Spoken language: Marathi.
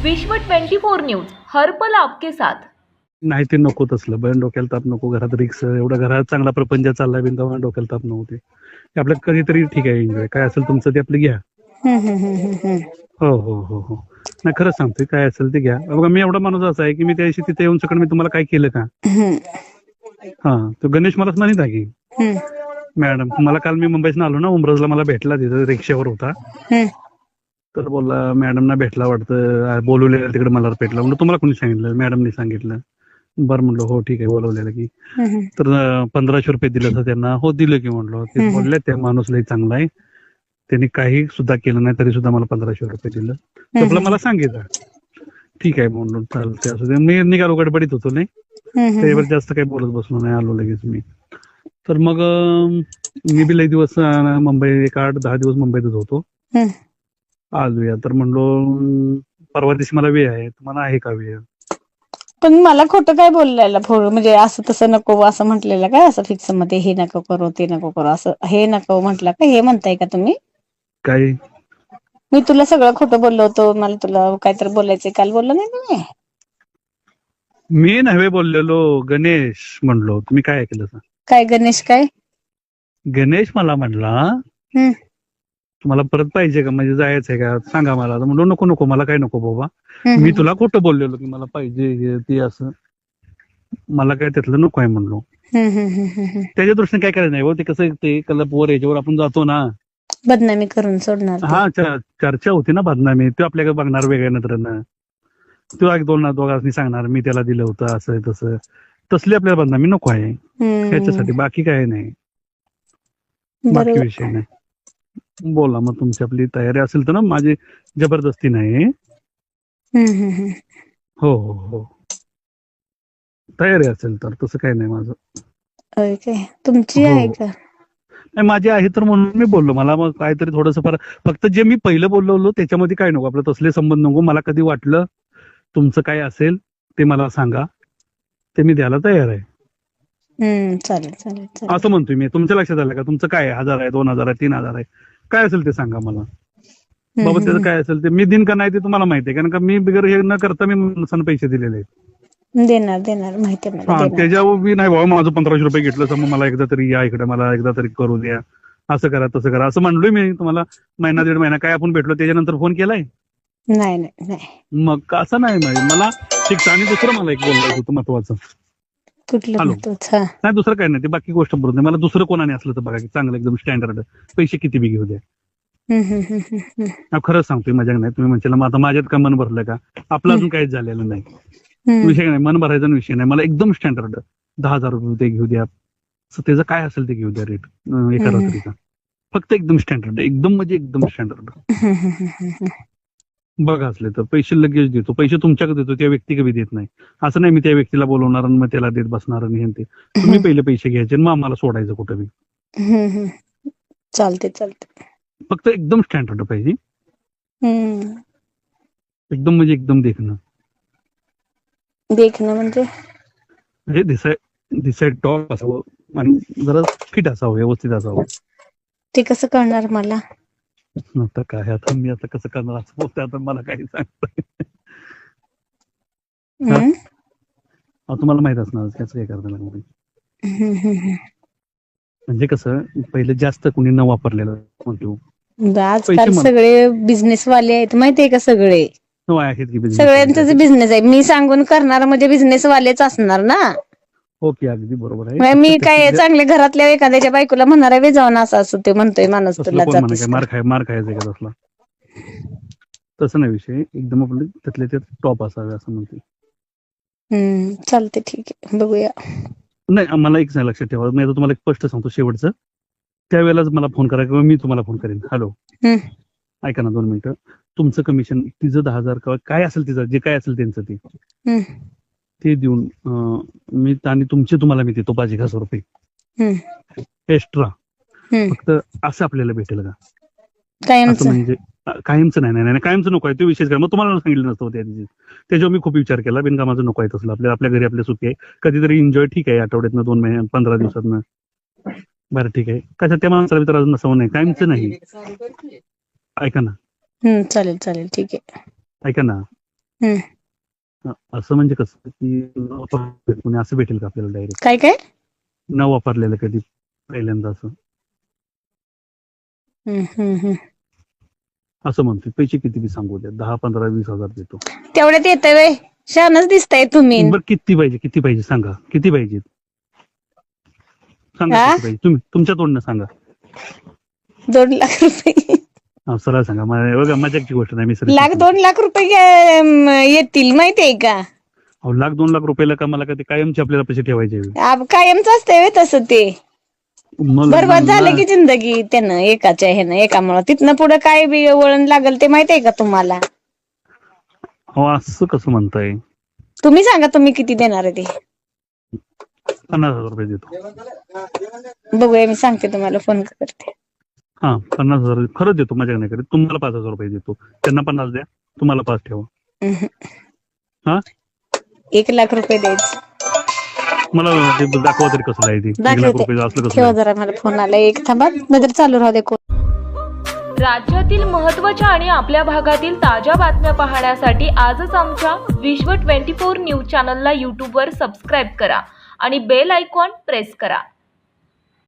विश्व 24 न्यूज हर्पल आपके साथ. नाही ते नको तसलं बरं, डोक्याला ताप नको, घरात रिक्स एवढा, घरात चांगला प्रपंच चाललाय बिंदावा, डोक्याला ताप नव्हते. आपलं कधीतरी ठीक आहे, एन्जॉय काय असेल तुमचं ते आपलं घ्या. हो हो हो हो नाही, खरंच सांगतोय, काय असेल ते घ्या. बघा मी एवढा माणूस असा आहे की मी त्याशी तिथे येऊन सकट मी तुम्हाला काय केलं का? हा, तो गणेश मलाच म्हणत आहे की मॅडम मला काल मी मुंबईतून आलो ना, उमरजला मला भेटला, तिथं रिक्षावर होता. तर बोलला मॅडमना भेटला वाटतं, बोलवलेलं तिकडे मला भेटला. म्हणलं तुम्हाला कोणी सांगितलं? मॅडमनी सांगितलं. बरं म्हणलं हो ठीक आहे, बोलवलेलं की. तर 1500 रुपये दिलं तर त्यांना, हो दिलं की म्हणलो. ते बोलले त्या माणूस लई चांगला आहे, त्यांनी काही सुद्धा केलं नाही तरी सुद्धा मला 1500 रुपये दिलं. तर आपलं मला सांगितलं, ठीक आहे म्हणलो, चालतंय असू दे. मी निघालो, गडबडीत होतो नाही, त्याच्यावर जास्त काही बोलत बसलो नाही, आलो लगेच मी. तर मग मी बी लई दिवस मुंबई, एक 8-10 दिवस मुंबईतच होतो. आलोया तर म्हणलो परवा दिवशी मला वेळ आहे, तुम्हाला आहे का वेळ? पण मला खोटं काय बोललेलं, म्हणजे असं तसं नको असं म्हटलेलं काय, असं फिक्स मध्ये हे नको करू ते नको करू असं हे नको म्हटलं का, हे म्हणताय का तुम्ही? काय मी तुला सगळं खोटं बोललो होतो, मला तुला काहीतरी बोलायचं काल बोललो नाही तुम्ही? मी नव्हे बोललेलो, गणेश म्हणलो. तुम्ही काय ऐकलं? काय गणेश काय? गणेश मला म्हणला तुम्हाला परत पाहिजे का, म्हणजे जायचंय का सांगा मला. म्हणलो नको नको, मला काय नको बाबा. मी तुला खोटं बोललेलो की मला पाहिजे हे ते, असं मला काय त्यातलं नको आहे म्हणलो. त्याच्या दृष्टीने काय करायचं नाही हो, ते कसं ते कलप वर याच्यावर आपण जातो ना, बदनामी करून सोडणार. हा चर्चा होती ना बदनामी, तो आपल्याकडे बघणार वेगळ्या नजरेनं, तो एक दोघांनी सांगणार मी त्याला दिलं होतं असं तसं, तसली आपल्याला बदनामी नको आहे. ह्याच्यासाठी बाकी काय नाही, बाकी विषय नाही. बोला मग, तुमची आपली तयारी असेल तर ना, माझी जबरदस्ती नाही. हो हो हो, तयारी असेल तर तसं काही नाही माझं. तुमची हो आहे का? नाही, माझी आहे तर म्हणून मी बोललो. मला मग काहीतरी थोडंसं फक्त जे मी पहिलं बोललो त्याच्यामध्ये काय नको, आपलं तसले संबंध नको. मला कधी वाटलं तुमचं काय असेल ते मला सांगा, ते मी द्यायला तयार आहे. चालेल चालेल चालेल. असं म्हणतोय मी. तुमच्या लक्षात आलं का? तुमचं काय 1000 आहे, 2000 आहे, 3000 आहे, काय असेल ते सांगा मला. बाबा त्याचं काय असेल ते मी दिन का नाही ते तुम्हाला माहिती आहे, कारण का मी बिगर हे न करता मी माणसानं पैसे दिलेले आहेत. देणार देणार, माहिती आहे मला. त्याच्यावर मी नाही बाबा, माझं 1500 रुपये घेतलं तर मग मला एकदा तरी या इकडे, मला एकदा तरी करू द्या, असं करा तसं करा असं म्हणलोय मी तुम्हाला. महिना 1.5 महिना काय आपण भेटलो त्याच्यानंतर फोन केलाय? नाही नाही नाही. मग असं नाही मला फिक्स. आणि दुसरं मला एक बोलायचं होतं महत्वाचं. कुठलं महत्वाचं? नाही दुसरं काय नाही, ते बाकी गोष्ट बोलत नाही मला. दुसरं कोणाने असलं तर बघा की चांगलं एकदम स्टँडर्ड, पैसे किती बी घेऊ द्या. खरंच सांगतोय, मजाक नाही. तुम्ही म्हणशील मग आता माझ्यात का मन भरलं का? आपलं अजून काहीच झालेलं नाही, विषय नाही, मन भरायचा विषय नाही. मला एकदम स्टँडर्ड 10,000 रुपये ते घेऊ द्या, त्याचं काय असेल ते घेऊ द्या रेट एका रात्रीचा, फक्त एकदम स्टँडर्ड, एकदम म्हणजे एकदम स्टँडर्ड. बघा असले तर पैसे लगेच देतो, पैसे तुमच्याकडे देतो, त्या व्यक्ती कधी देत नाही. असं नाही मी त्या व्यक्तीला बोलवणार आणि मग त्याला देत बसणार आणि हे ते. तुम्ही पहिले पैसे घ्यायचे मग आम्हाला सोडायचं कुठं बी. चालते चालते, फक्त एकदम स्टँडर्ड पाहिजे, एकदम म्हणजे एकदम देखणं म्हणजे दिसाय टॉप असावं आणि जरा फिट असावं, व्यवस्थित असावं. ते कसं कळणार मला? आता काय, आता मी आता कसं करणार असं बोलतोय, आता मला काही सांगतोय. तुम्हाला माहित असणार त्याच काय करता लागणार. म्हणजे कसं पहिले जास्त कुणी न वापरलेलं म्हणतो. आजकाल सगळे बिझनेस वाले आहेत माहितीये का? सगळे आहेत की सगळ्यांचाच बिझनेस आहे. मी सांगून करणार म्हणजे बिझनेस वालेच असणार ना. ओके, अगदी बरोबर आहे. मी काय चांगल्या घरातल्या एखाद्याच्या बायकोला म्हणणार आहे जाऊन असं असं ते म्हणतोय माणूस तुला मार खायचं का तसला? तसं नाही विषय, एकदम आपले त्यातले त्यात टॉप असावे असं म्हणते. चालते, ठीक आहे, बघूया. नाही मला एक लक्षात ठेवा, मी आता तुम्हाला एक स्पष्ट सांगतो शेवटचं, त्यावेळेलाच मला फोन करा किंवा मी तुम्हाला फोन करेन. हॅलो, ऐका ना 2 मिनिटं. तुमचं कमिशन तिचं 10,000 काय असेल तिचं, जे काय असेल त्यांचं ते देऊन मी आणि तुमचे तुम्हाला मी देतो 5,000 रुपये एक्स्ट्रा. फक्त असं आपल्याला भेटेल का? असं म्हणजे कायमचं नाही, कायमचं नको आहे तो विषय. मग तुम्हाला सांगितलं नसतं त्या दिवशी, त्याच्यावर मी खूप विचार केला. बिनकामाचं नको आहे तसलं. आपल्या घरी आपल्या सुखी आहे, कधीतरी एन्जॉय ठीक आहे, आठवड्यातनं 2 महिने 15 दिवसातनं बरं ठीक आहे. कसं त्या माणसाला तर अजून नसावं नाही, कायमचं नाही. ऐका ना, चालेल चालेल, ठीक आहे. ऐका ना, हम्म. असं म्हणजे कसं की न वापरलेलं कोणी असं भेटेल का आपल्याला डायरेक्ट? काय काय? न वापरलेलं कधी पहिल्यांदा असं हम्म, हम्म, हम्म. असं म्हणतो. पैसे किती बी सांगू द्या, 10, 15, 20,000 देतो. तेवढ्यात येतंय व्हय? शहाणच दिसताय तुम्ही. बरं किती पाहिजे सांगा, किती पाहिजे सांगा, हा? किती पाहिजे तुम्ही तुमच्या तोंडनं सांगा. 2 लाख रुपये. सरळ सांगा. बघा मजाकची गोष्ट नाही, मी लाख 2 लाख रुपये येतील माहितीये का? अहो 1,00,000-2 लाख रुपयाला का मला कधी कायमचे आपल्याला पैसे ठेवायचे? कायमच असतंय व्हय तसं ते? बरबाद झालं की जिंदगी त्यानं एकाच्या ह्यानं एकामुळं. तिथनं पुढे काय बी वळण लागल ते माहितीये का तुम्हाला? हो असं कसं म्हणताय? तुम्ही सांगा तुम्ही किती देणार आहे ते? 50,000 रुपये देतो. बघूया, मी सांगते तुम्हाला, फोन करते. हा 50,000 खरंच देतो, मजा नाही करत. तुम्हाला 5,000 रुपये देतो, त्यांना 50 द्या, तुम्हाला 5 ठेवा. हा 1 लाख रुपये द्यायचे. मला ते दाखवा तरी कसं आहे ते 1 लाख रुपये असलं ठेवा कसं? जरा, मला फोन आला एक, थांबा नजर चालू राहू दे. राज्यातील महत्त्वाच्या आणि आपल्या भागातील ताज्या बातम्या पाहण्यासाठी आजच आमच्या विश्व 24 न्यूज चॅनलला यूट्यूबवर सबस्क्राईब करा आणि बेल आयकॉन प्रेस करा.